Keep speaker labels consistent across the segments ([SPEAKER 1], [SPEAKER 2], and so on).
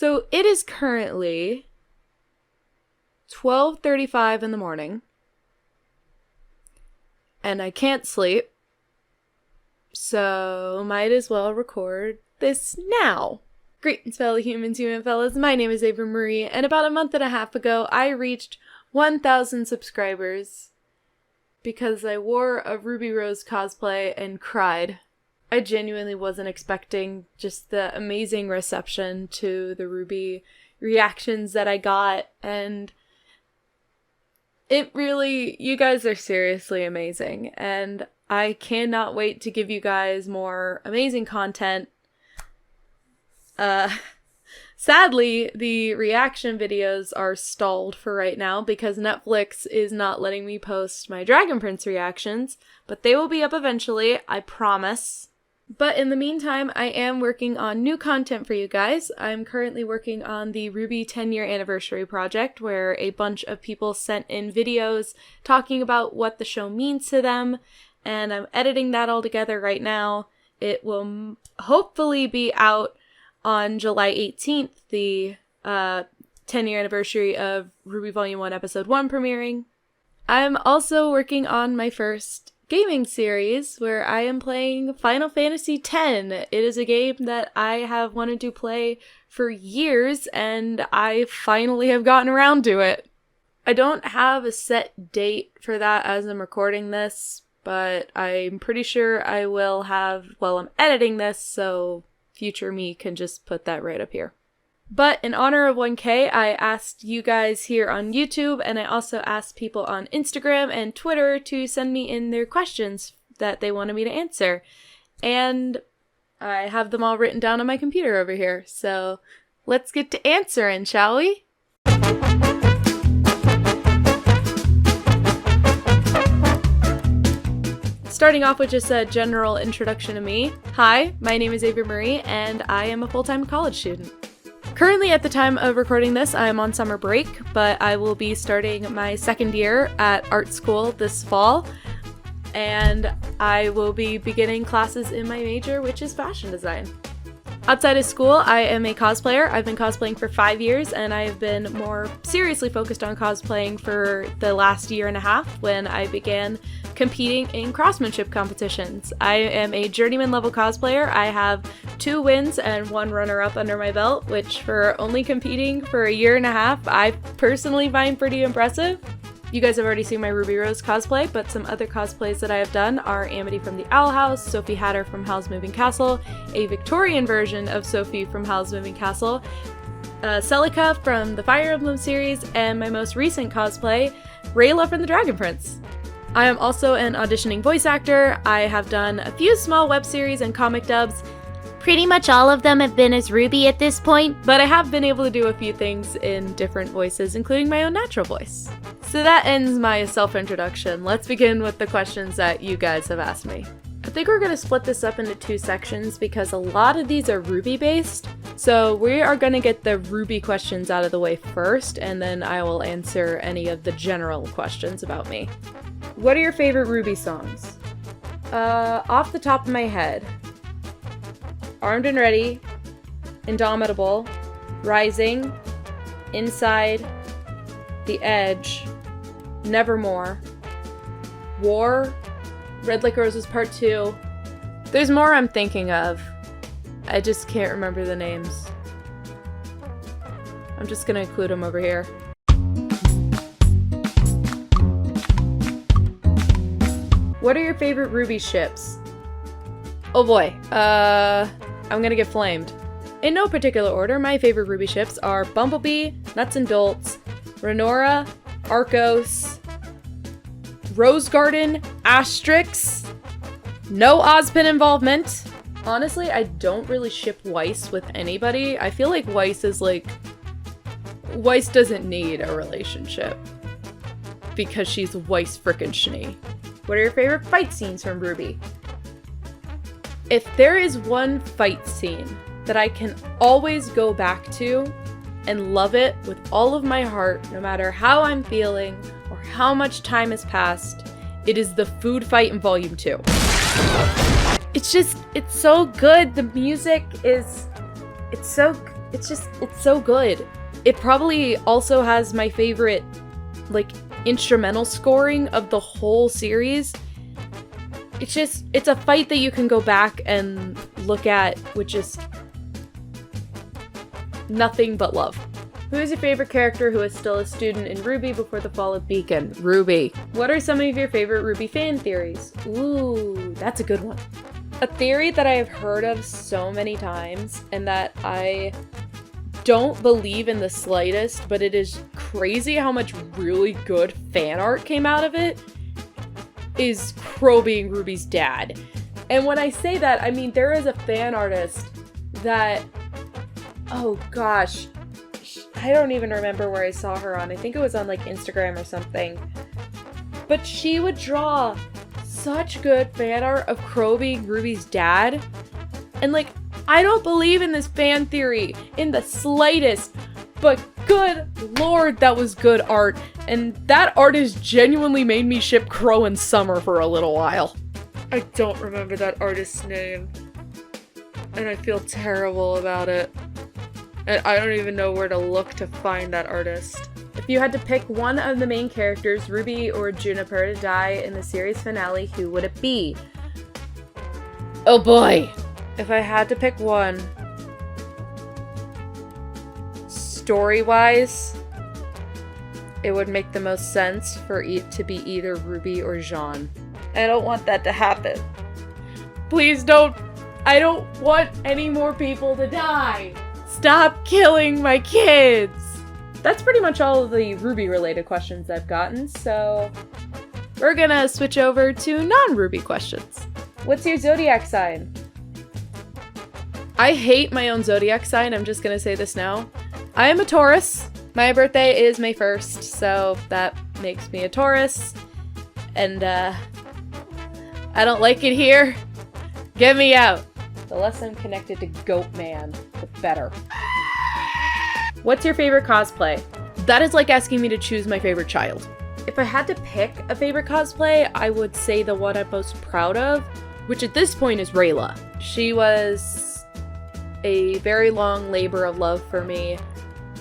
[SPEAKER 1] So it is currently 12:35 in the morning, and I can't sleep, so might as well record this now. Greetings, fellow humans, human fellas. My name is Ava Marie, and about a month and a half ago, I reached 1,000 subscribers because I wore a Ruby Rose cosplay and cried. I genuinely wasn't expecting just the amazing reception to the Ruby reactions that I got, and it really, you guys are seriously amazing, and I cannot wait to give you guys more amazing content. Sadly, the reaction videos are stalled for right now because Netflix is not letting me post my Dragon Prince reactions, but they will be up eventually, I promise. But in the meantime, I am working on new content for you guys. I'm currently working on the Ruby 10-year anniversary project, where a bunch of people sent in videos talking about what the show means to them, and I'm editing that all together right now. It will hopefully be out on July 18th, the 10-year anniversary of Ruby Volume 1 Episode 1 premiering. I'm also working on my first gaming series where I am playing Final Fantasy X. It is a game that I have wanted to play for years, and I finally have gotten around to it. I don't have a set date for that as I'm recording this, but I'm pretty sure I will have while I'm editing this, so future me can just put that right up here. But in honor of 1K, I asked you guys here on YouTube, and I also asked people on Instagram and Twitter to send me in their questions that they wanted me to answer. And I have them all written down on my computer over here. So let's get to answering, shall we? Starting off with just a general introduction to me. Hi, my name is Ava Marie, and I am a full-time college student. Currently, at the time of recording this, I am on summer break, but I will be starting my second year at art school this fall, and I will be beginning classes in my major, which is fashion design. Outside of school, I am a cosplayer. I've been cosplaying for 5 years, and I have been more seriously focused on cosplaying for the last year and a half when I began competing in craftsmanship competitions. I am a journeyman level cosplayer. I have 2 wins and 1 runner-up under my belt, which for only competing for a year and a half, I personally find pretty impressive. You guys have already seen my Ruby Rose cosplay, but some other cosplays that I have done are Amity from the Owl House, Sophie Hatter from Howl's Moving Castle, a Victorian version of Sophie from Howl's Moving Castle, Celica from the Fire Emblem series, and my most recent cosplay, Rayla from the Dragon Prince. I am also an auditioning voice actor. I have done a few small web series and comic dubs. Pretty much all of them have been as Ruby at this point, but I have been able to do a few things in different voices, including my own natural voice. So that ends my self-introduction. Let's begin with the questions that you guys have asked me. I think we're going to split this up into 2 sections because a lot of these are Ruby-based. So we are going to get the Ruby questions out of the way first, and then I will answer any of the general questions about me. What are your favorite Ruby songs? Off the top of my head, Armed and Ready, Indomitable, Rising, Inside, The Edge, Nevermore, War, Red Like Roses Part 2. There's more I'm thinking of. I just can't remember the names. I'm just gonna include them over here. What are your favorite Ruby ships? Oh boy, I'm gonna get flamed. In no particular order, my favorite Ruby ships are Bumblebee, Nuts and Dolts, Renora, Arcos, Rose Garden, Asterix, no Ozpin involvement. Honestly, I don't really ship Weiss with anybody. I feel like Weiss doesn't need a relationship because she's Weiss frickin' Schnee. What are your favorite fight scenes from Ruby? If there is one fight scene that I can always go back to and love it with all of my heart, no matter how I'm feeling or how much time has passed, it is the food fight in Volume 2. It's so good. The music is, it's so it's so good. It probably also has my favorite, like, instrumental scoring of the whole series. It's a fight that you can go back and look at with just nothing but love. Who is your favorite character who is still a student in RWBY before the fall of Beacon? Ruby. What are some of your favorite RWBY fan theories? Ooh, that's a good one. A theory that I have heard of so many times and that I don't believe in the slightest, but it is crazy how much really good fan art came out of it, is Crow being Ruby's dad. And when I say that, I mean there is a fan artist that, oh gosh, I don't even remember where I saw her on. I think it was on like Instagram or something. But she would draw such good fan art of Crow being Ruby's dad. And like, I don't believe in this fan theory in the slightest, but good lord, that was good art. And that artist genuinely made me ship Crow and Summer for a little while. I don't remember that artist's name, and I feel terrible about it. And I don't even know where to look to find that artist. If you had to pick one of the main characters, Ruby or Juniper, to die in the series finale, who would it be? Oh boy! If I had to pick one, story-wise, it would make the most sense for it to be either Ruby or Jean. I don't want that to happen. Please don't. I don't want any more people to die. Stop killing my kids. That's pretty much all of the RWBY-related questions I've gotten, so we're gonna switch over to non-RWBY questions. What's your zodiac sign? I hate my own zodiac sign, I'm just gonna say this now. I am a Taurus. My birthday is May 1st, so that makes me a Taurus. And, I don't like it here. Get me out. The less I'm connected to Goat Man, the better. What's your favorite cosplay? That is like asking me to choose my favorite child. If I had to pick a favorite cosplay, I would say the one I'm most proud of, which at this point is Rayla. She was a very long labor of love for me,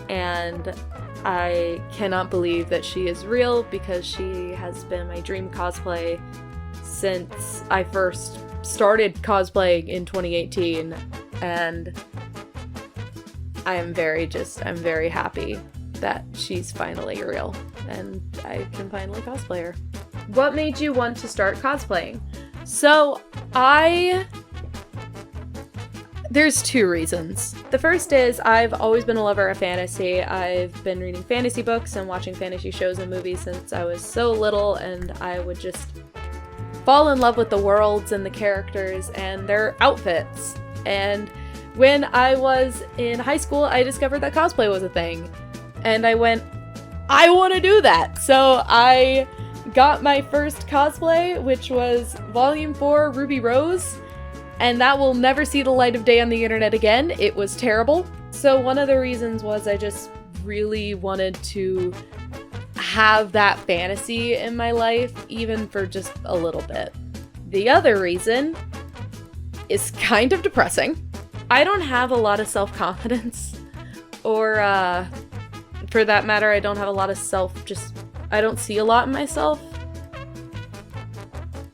[SPEAKER 1] and I cannot believe that she is real because she has been my dream cosplay since I first started cosplaying in 2018, and I'm very happy that she's finally real and I can finally cosplay her. What made you want to start cosplaying? So there's two reasons. The first is I've always been a lover of fantasy. I've been reading fantasy books and watching fantasy shows and movies since I was so little, and I would just fall in love with the worlds and the characters and their outfits. And when I was in high school, I discovered that cosplay was a thing. And I went, I want to do that! So I got my first cosplay, which was Volume 4 Ruby Rose, and that will never see the light of day on the internet again. It was terrible. So one of the reasons was I just really wanted to have that fantasy in my life, even for just a little bit. The other reason is kind of depressing. I don't have a lot of self-confidence, or for that matter, I don't have a lot of I don't see a lot in myself.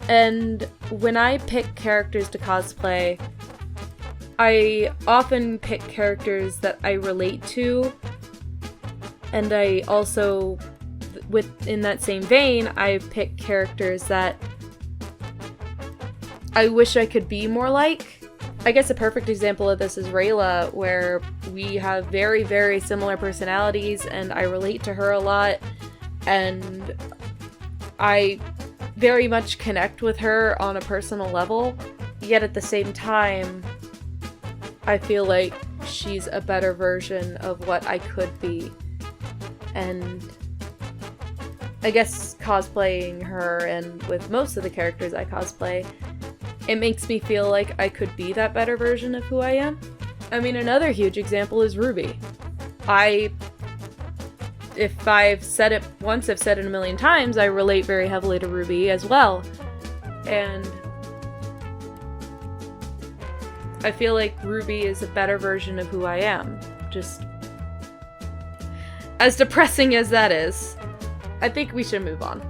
[SPEAKER 1] And when I pick characters to cosplay, I often pick characters that I relate to, and I also, in that same vein, I pick characters that I wish I could be more like. I guess a perfect example of this is Rayla, where we have very, very similar personalities, and I relate to her a lot, and I very much connect with her on a personal level, yet at the same time, I feel like she's a better version of what I could be. And I guess cosplaying her, and with most of the characters I cosplay, it makes me feel like I could be that better version of who I am. I mean, another huge example is Ruby. If I've said it once, I've said it a million times, I relate very heavily to Ruby as well. And I feel like Ruby is a better version of who I am, Just as depressing as that is, I think we should move on.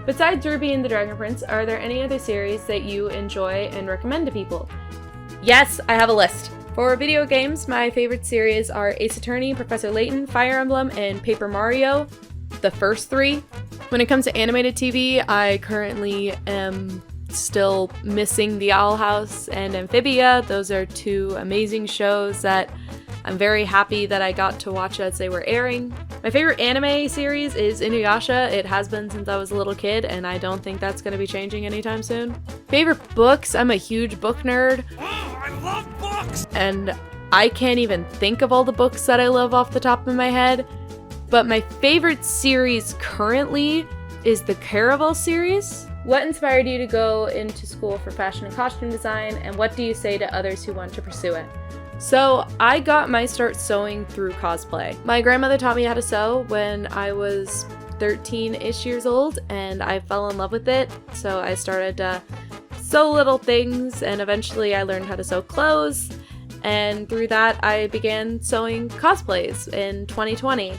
[SPEAKER 1] Besides Ruby and the Dragon Prince, are there any other series that you enjoy and recommend to people? Yes, I have a list. For video games, my favorite series are Ace Attorney, Professor Layton, Fire Emblem, and Paper Mario, the first 3. When it comes to animated TV, I currently am still missing The Owl House and Amphibia. Those are 2 amazing shows that I'm very happy that I got to watch as they were airing. My favorite anime series is Inuyasha. It has been since I was a little kid, and I don't think that's going to be changing anytime soon. Favorite books? I'm a huge book nerd.
[SPEAKER 2] Oh, I love books!
[SPEAKER 1] And I can't even think of all the books that I love off the top of my head. But my favorite series currently is the Caravel series. What inspired you to go into school for fashion and costume design, and what do you say to others who want to pursue it? So I got my start sewing through cosplay. My grandmother taught me how to sew when I was 13-ish years old, and I fell in love with it. So I started to sew little things, and eventually I learned how to sew clothes. And through that, I began sewing cosplays in 2020.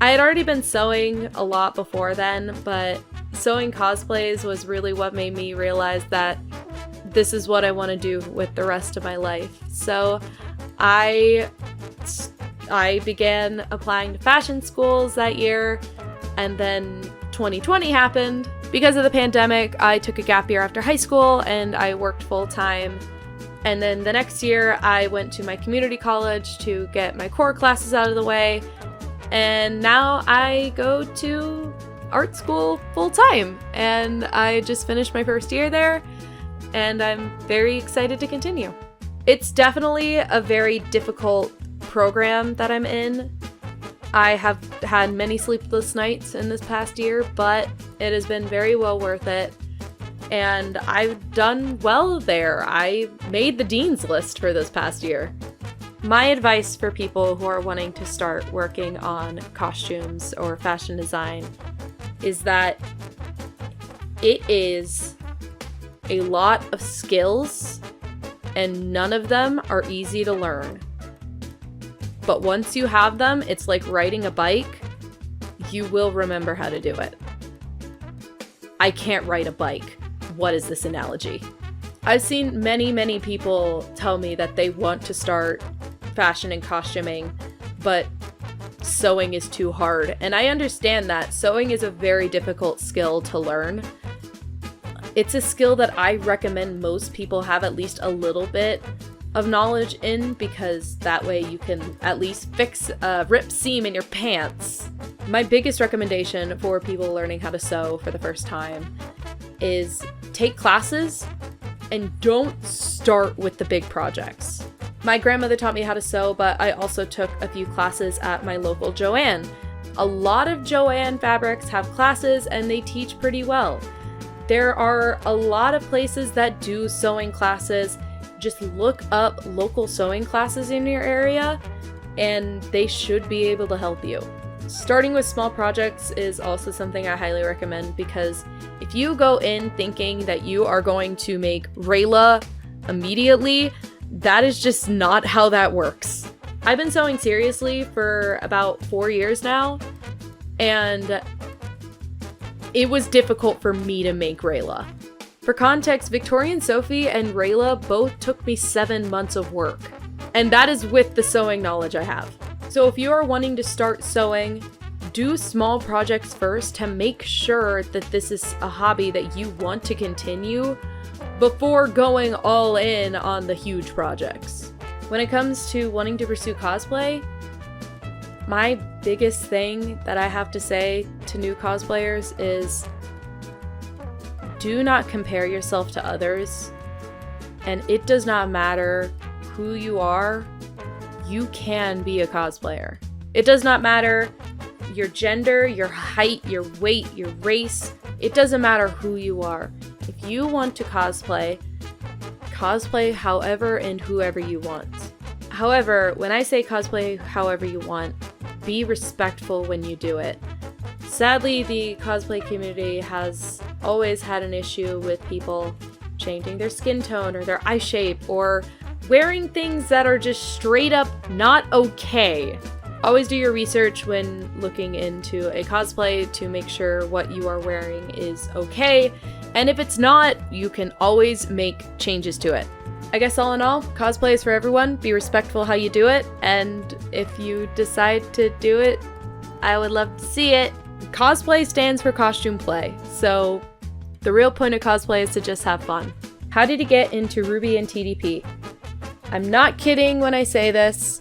[SPEAKER 1] I had already been sewing a lot before then, but sewing cosplays was really what made me realize that this is what I want to do with the rest of my life. So I began applying to fashion schools that year, and then 2020 happened. Because of the pandemic, I took a gap year after high school and I worked full-time. And then the next year, I went to my community college to get my core classes out of the way. And now I go to art school full-time, and I just finished my first year there, and I'm very excited to continue. It's definitely a very difficult program that I'm in. I have had many sleepless nights in this past year, but it has been very well worth it, and I've done well there. I made the dean's list for this past year. My advice for people who are wanting to start working on costumes or fashion design is that it is a lot of skills and none of them are easy to learn. But once you have them, it's like riding a bike. You will remember how to do it. I can't ride a bike. What is this analogy? I've seen many people tell me that they want to start fashion and costuming, but sewing is too hard. And I understand that. Sewing is a very difficult skill to learn. It's a skill that I recommend most people have at least a little bit of knowledge in, because that way you can at least fix a ripped seam in your pants. My biggest recommendation for people learning how to sew for the first time is take classes and don't start with the big projects. My grandmother taught me how to sew, but I also took a few classes at my local Joann. A lot of Joann fabrics have classes and they teach pretty well. There are a lot of places that do sewing classes. Just look up local sewing classes in your area and they should be able to help you. Starting with small projects is also something I highly recommend, because if you go in thinking that you are going to make Rayla immediately, that is just not how that works. I've been sewing seriously for about 4 years now, and it was difficult for me to make Rayla. For context, Victorian Sophie and Rayla both took me 7 months of work, and that is with the sewing knowledge I have. So if you are wanting to start sewing, do small projects first to make sure that this is a hobby that you want to continue before going all in on the huge projects. When it comes to wanting to pursue cosplay, my biggest thing that I have to say to new cosplayers is do not compare yourself to others, and it does not matter who you are, you can be a cosplayer. It does not matter your gender, your height, your weight, your race. It doesn't matter who you are. If you want to cosplay, cosplay however and whoever you want. However, when I say cosplay however you want, be respectful when you do it. Sadly, the cosplay community has always had an issue with people changing their skin tone or their eye shape or wearing things that are just straight up not okay. Always do your research when looking into a cosplay to make sure what you are wearing is okay, and if it's not, you can always make changes to it. I guess all in all, cosplay is for everyone. Be respectful how you do it, and if you decide to do it, I would love to see it. Cosplay stands for costume play, so the real point of cosplay is to just have fun. How did you get into Ruby and TDP? I'm not kidding when I say this.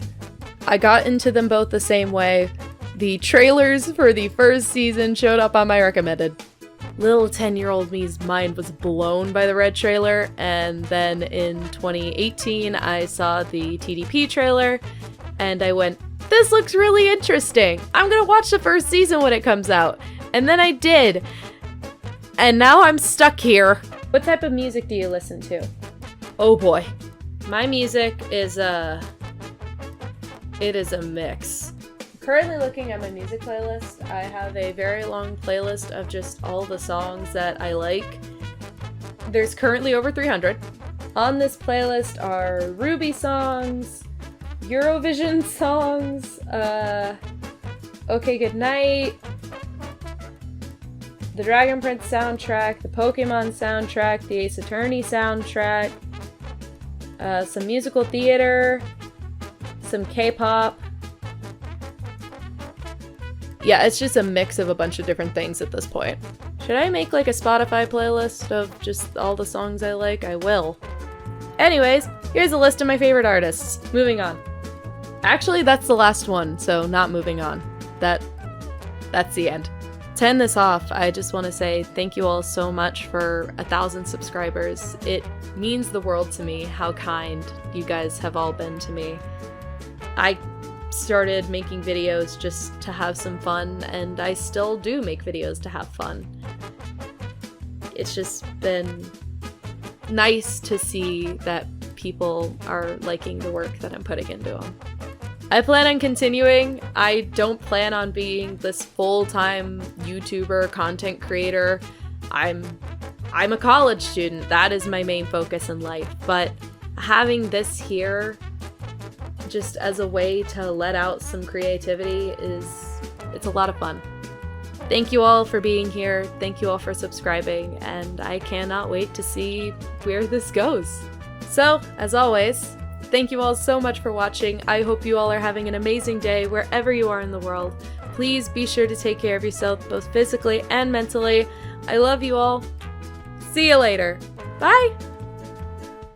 [SPEAKER 1] I got into them both the same way. The trailers for the first season showed up on my recommended. Little 10-year-old me's mind was blown by the red trailer, and then in 2018 I saw the TDP trailer, and I went, this looks really interesting! I'm gonna watch the first season when it comes out! And then I did! And now I'm stuck here! What type of music do you listen to? Oh boy. My music is it is a mix. Currently looking at my music playlist, I have a very long playlist of just all the songs that I like. There's currently over 300. On this playlist are Ruby songs, Eurovision songs, Okay Goodnight, the Dragon Prince soundtrack, the Pokemon soundtrack, the Ace Attorney soundtrack, some musical theater, some K-pop. Yeah, it's just a mix of a bunch of different things at this point. Should I make like a Spotify playlist of just all the songs I like? I will. Anyways, here's a list of my favorite artists. Moving on. Actually, that's the last one, so not moving on. That's the end. To end this off, I just want to say thank you all so much for 1,000 subscribers. It means the world to me how kind you guys have all been to me. I started making videos just to have some fun, and I still do make videos to have fun. It's just been nice to see that people are liking the work that I'm putting into them. I plan on continuing. I don't plan on being this full-time YouTuber, content creator. I'm a college student. That is my main focus in life, but having this here just as a way to let out some creativity it's a lot of fun. Thank you all for being here. Thank you all for subscribing, and I cannot wait to see where this goes. So, as always, thank you all so much for watching. I hope you all are having an amazing day wherever you are in the world. Please be sure to take care of yourself both physically and mentally. I love you all. See you later. Bye!